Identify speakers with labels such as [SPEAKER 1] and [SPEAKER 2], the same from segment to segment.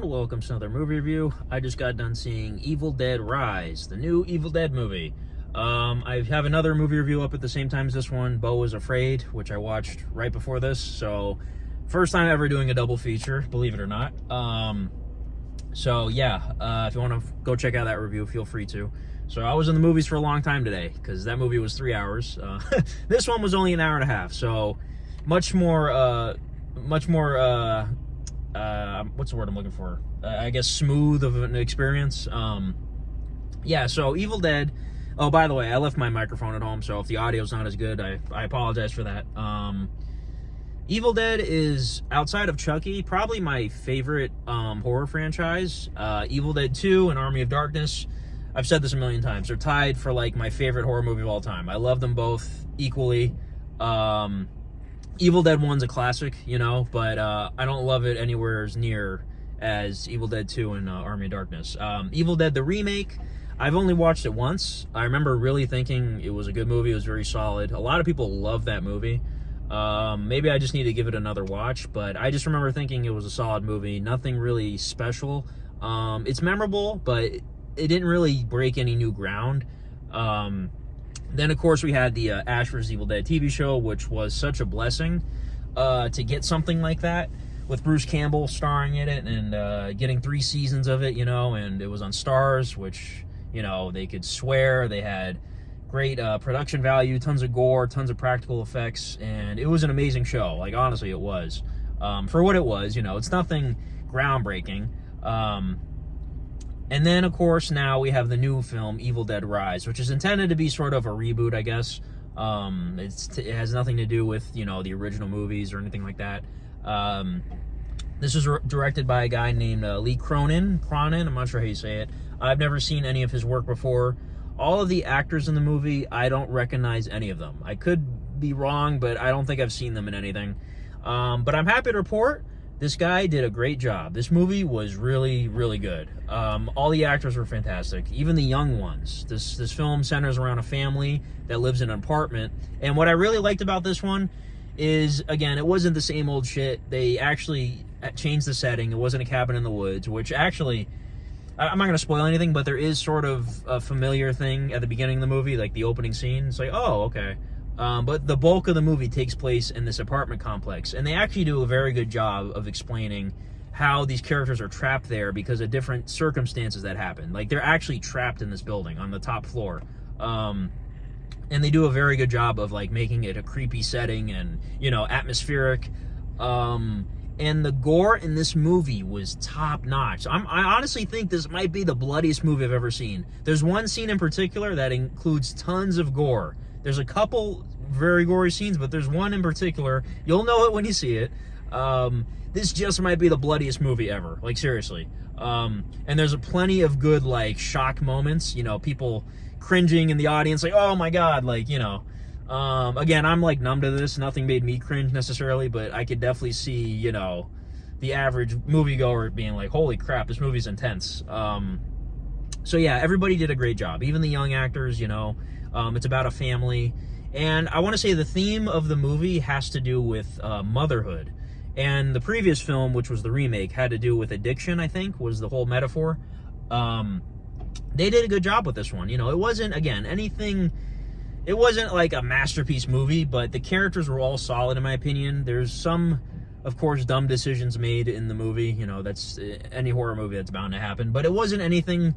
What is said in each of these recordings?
[SPEAKER 1] everyone, welcome to another movie review. I just got done seeing Evil Dead Rise, the new Evil Dead movie. I have another movie review up at the same time as this one, Beau Was Afraid, which I watched right before this, so first time ever doing a double feature, believe it or not. If you want to go check out that review, feel free to. So I was in the movies for a long time today, because that movie was 3 hours. This one was only an hour and a half, so much more what's the word I'm looking for? I guess smooth of an experience. So Evil Dead. Oh, by the way, I left my microphone at home, so if the audio's not as good, I apologize for that. Evil Dead is, outside of Chucky, probably my favorite horror franchise. Evil Dead 2 and Army of Darkness, I've said this a million times, they're tied for like my favorite horror movie of all time. I love them both equally. Evil Dead 1's a classic, but I don't love it anywhere as near as Evil Dead 2 and Army of Darkness. Evil Dead, the remake, I've only watched it once. I remember really thinking it was a good movie. It was very solid. A lot of people love that movie. Maybe I just need to give it another watch, but I just remember thinking it was a solid movie. Nothing really special. It's memorable, but it didn't really break any new ground. Then, of course, we had the Ash vs. Evil Dead TV show, which was such a blessing to get something like that, with Bruce Campbell starring in it and getting 3 seasons of it, and it was on Stars, which, they could swear. They had great production value, tons of gore, tons of practical effects, and it was an amazing show. Like, honestly, it was. For what it was, it's nothing groundbreaking. And then, of course, now we have the new film, Evil Dead Rise, which is intended to be sort of a reboot, I guess. It has nothing to do with, the original movies or anything like that. This was directed by a guy named Lee Cronin. I'm not sure how you say it. I've never seen any of his work before. All of the actors in the movie, I don't recognize any of them. I could be wrong, but I don't think I've seen them in anything. But I'm happy to report this guy did a great job. This movie was really, really good. All the actors were fantastic, even the young ones. This film centers around a family that lives in an apartment. And what I really liked about this one is, again, it wasn't the same old shit. They actually changed the setting. It wasn't a cabin in the woods, which actually, I'm not going to spoil anything, but there is sort of a familiar thing at the beginning of the movie, like the opening scene. It's like, oh, okay. But the bulk of the movie takes place in this apartment complex, and they actually do a very good job of explaining how these characters are trapped there because of different circumstances that happen. Like, they're actually trapped in this building on the top floor. And they do a very good job of, like, making it a creepy setting and, atmospheric. And the gore in this movie was top-notch. I honestly think this might be the bloodiest movie I've ever seen. There's one scene in particular that includes tons of gore. There's a couple very gory scenes, but there's one in particular. You'll know it when you see it. This just might be the bloodiest movie ever. Like, seriously. And there's plenty of good, like, shock moments. People cringing in the audience, like, oh my God, like, again, I'm, like, numb to this. Nothing made me cringe necessarily, but I could definitely see, the average moviegoer being like, holy crap, this movie's intense. So, yeah, everybody did a great job. Even the young actors, it's about a family. And I want to say the theme of the movie has to do with motherhood. And the previous film, which was the remake, had to do with addiction, I think, was the whole metaphor. They did a good job with this one. It wasn't, again, anything... It wasn't like a masterpiece movie, but the characters were all solid, in my opinion. There's some, of course, dumb decisions made in the movie. That's any horror movie that's bound to happen. But it wasn't anything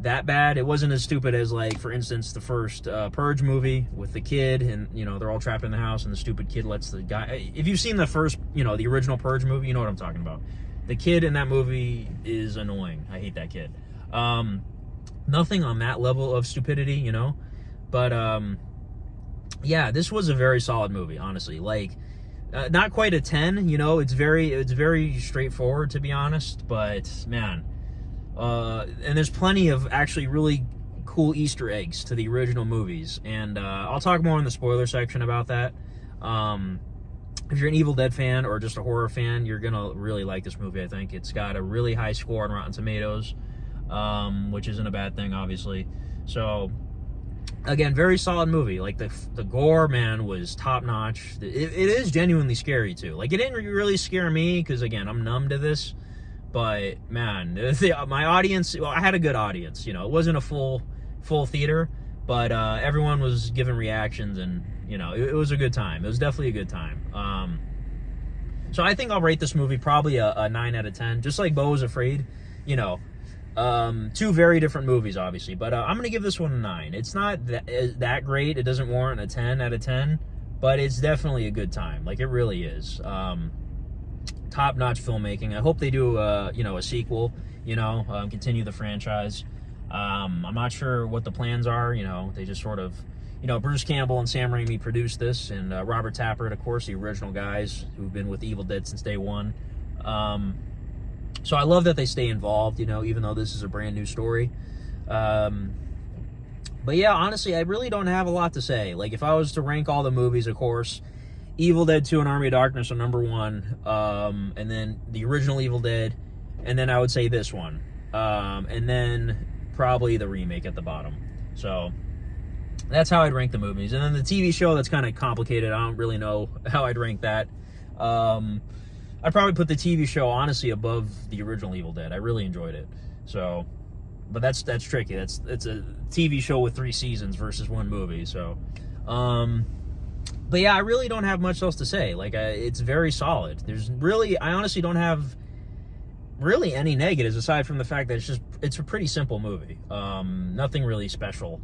[SPEAKER 1] that bad. It wasn't as stupid as, like, for instance, the first Purge movie with the kid, and, they're all trapped in the house, and the stupid kid lets the guy... If you've seen the first, the original Purge movie, you know what I'm talking about. The kid in that movie is annoying. I hate that kid. Nothing on that level of stupidity, But, yeah, this was a very solid movie, honestly. Like, not quite a 10, it's very straightforward, to be honest, but, man... and there's plenty of actually really cool Easter eggs to the original movies. And I'll talk more in the spoiler section about that. If you're an Evil Dead fan or just a horror fan, you're going to really like this movie, I think. It's got a really high score on Rotten Tomatoes, which isn't a bad thing, obviously. So, again, very solid movie. Like, the gore, man, was top-notch. It is genuinely scary, too. Like, it didn't really scare me because, again, I'm numb to this. But man, my audience, well, I had a good audience. You know, it wasn't a full theater, but everyone was giving reactions, and you know, it was a good time. It was definitely a good time. So I think I'll rate this movie probably a 9 out of 10. Just like Beau Was Afraid, you know, two very different movies, obviously. But I'm gonna give this one a 9. It's not that great. It doesn't warrant a 10 out of 10, but it's definitely a good time. Like, it really is. Top-notch filmmaking. I hope they do, you know, a sequel. You know, continue the franchise. I'm not sure what the plans are. You know, they just sort of, you know, Bruce Campbell and Sam Raimi produced this, and Robert Tappert, of course, the original guys who've been with Evil Dead since day one. So I love that they stay involved. You know, even though this is a brand new story. But yeah, honestly, I really don't have a lot to say. Like, if I was to rank all the movies, of course, Evil Dead 2 and Army of Darkness are number 1, and then the original Evil Dead, and then I would say this one, and then probably the remake at the bottom. So that's how I'd rank the movies. And then the TV show, that's kind of complicated. I don't really know how I'd rank that. I'd probably put the TV show, honestly, above the original Evil Dead. I really enjoyed it. So, but that's tricky. It's a TV show with 3 seasons versus 1 movie. So, but yeah, I really don't have much else to say. Like, it's very solid. I honestly don't have really any negatives aside from the fact that it's a pretty simple movie. Nothing really special.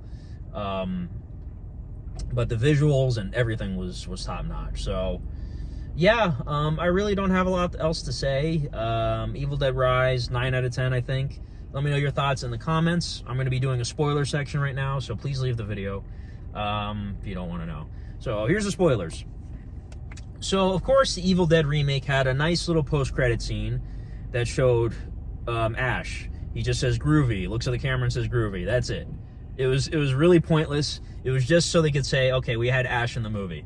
[SPEAKER 1] But the visuals and everything was top notch. So yeah, I really don't have a lot else to say. Evil Dead Rise, 9 out of 10, I think. Let me know your thoughts in the comments. I'm going to be doing a spoiler section right now, so please leave the video if you don't want to know. So here's the spoilers. So, of course, the Evil Dead remake had a nice little post-credit scene that showed Ash. He just says groovy, looks at the camera and says groovy. That's it. It was really pointless. It was just so they could say, okay, we had Ash in the movie.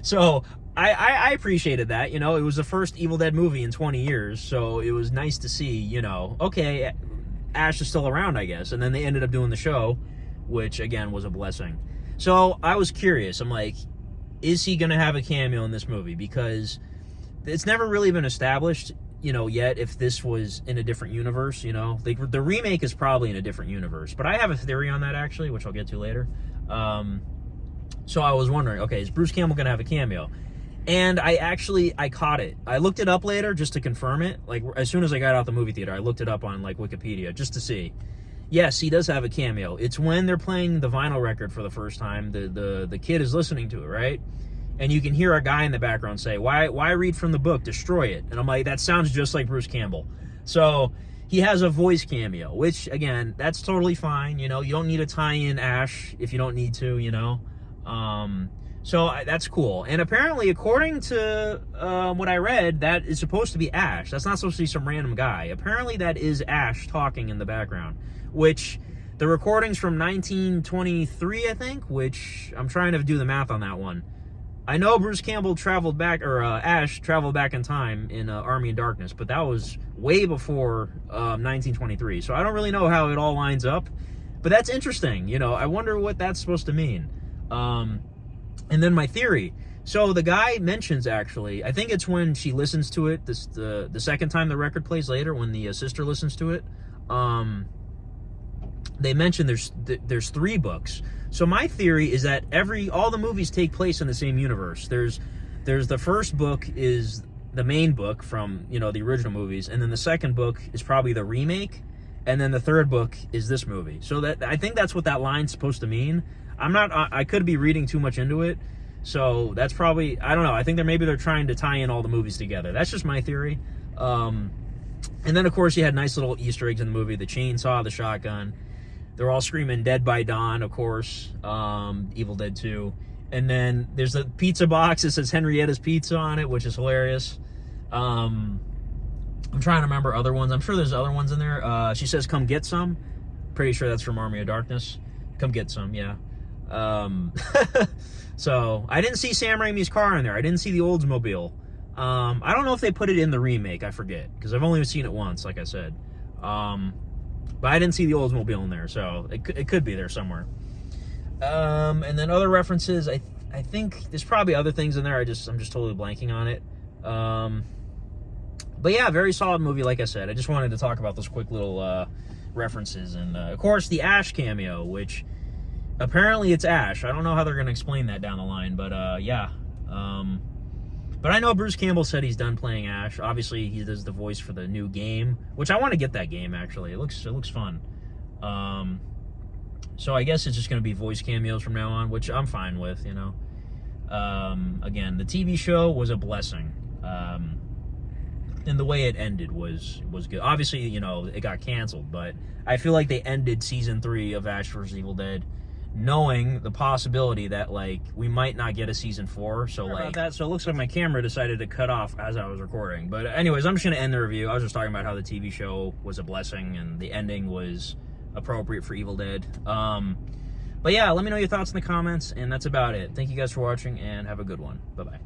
[SPEAKER 1] So I appreciated that. You know, it was the first Evil Dead movie in 20 years, so it was nice to see, you know, okay, Ash is still around, I guess. And then they ended up doing the show, which, again, was a blessing. So I was curious. I'm like, is he going to have a cameo in this movie? Because it's never really been established, you know, yet if this was in a different universe, you know. The remake is probably in a different universe. But I have a theory on that, actually, which I'll get to later. So I was wondering, okay, is Bruce Campbell going to have a cameo? And I caught it. I looked it up later just to confirm it. Like, as soon as I got out the movie theater, I looked it up on, like, Wikipedia just to see. Yes, he does have a cameo. It's when they're playing the vinyl record for the first time. The kid is listening to it, right? And you can hear a guy in the background say, why read from the book? Destroy it. And I'm like, that sounds just like Bruce Campbell. So he has a voice cameo, which, again, that's totally fine. You know, you don't need to tie in Ash if you don't need to, you know. So that's cool. And apparently, according to what I read, that is supposed to be Ash. That's not supposed to be some random guy. Apparently, that is Ash talking in the background, which the recording's from 1923, I think, which I'm trying to do the math on that one. I know Bruce Campbell traveled back, or Ash traveled back in time in Army of Darkness, but that was way before 1923. So I don't really know how it all lines up, but that's interesting. You know, I wonder what that's supposed to mean. And then my theory. So the guy mentions, actually, I think it's when she listens to it, the second time the record plays later, when the sister listens to it, they mention there's 3 books. So my theory is that all the movies take place in the same universe. There's the first book is the main book from, you know, the original movies, and then the second book is probably the remake, and then the third book is this movie. So that I think that's what that line's supposed to mean. I could be reading too much into it, so that's probably, I don't know. I think they're trying to tie in all the movies together. That's just my theory. And then, of course, you had nice little Easter eggs in the movie: the chainsaw, the shotgun. They're all screaming "Dead by Dawn," of course. Evil Dead 2. And then there's a pizza box that says Henrietta's Pizza on it, which is hilarious. I'm trying to remember other ones. I'm sure there's other ones in there. She says, "Come get some." Pretty sure that's from Army of Darkness. Come get some, yeah. So I didn't see Sam Raimi's car in there. I didn't see the Oldsmobile. I don't know if they put it in the remake. I forget, because I've only seen it once, like I said. But I didn't see the Oldsmobile in there, so it could be there somewhere. And then other references, I think there's probably other things in there. I'm just totally blanking on it. But yeah, very solid movie, like I said. I just wanted to talk about those quick little references. And, of course, the Ash cameo, which apparently it's Ash. I don't know how they're going to explain that down the line, but yeah. But I know Bruce Campbell said he's done playing Ash. Obviously, he does the voice for the new game, which I want to get that game, actually. It looks fun. So I guess it's just going to be voice cameos from now on, which I'm fine with, you know. Again, the TV show was a blessing. And the way it ended was good. Obviously, you know, it got canceled, but I feel like they ended season 3 of Ash vs. Evil Dead knowing the possibility that, like, we might not get a season 4. So, like, about that. So it looks like my camera decided to cut off as I was recording. But anyways, I'm just going to end the review. I was just talking about how the TV show was a blessing and the ending was appropriate for Evil Dead. But yeah, let me know your thoughts in the comments, and that's about it. Thank you guys for watching, and have a good one. Bye-bye.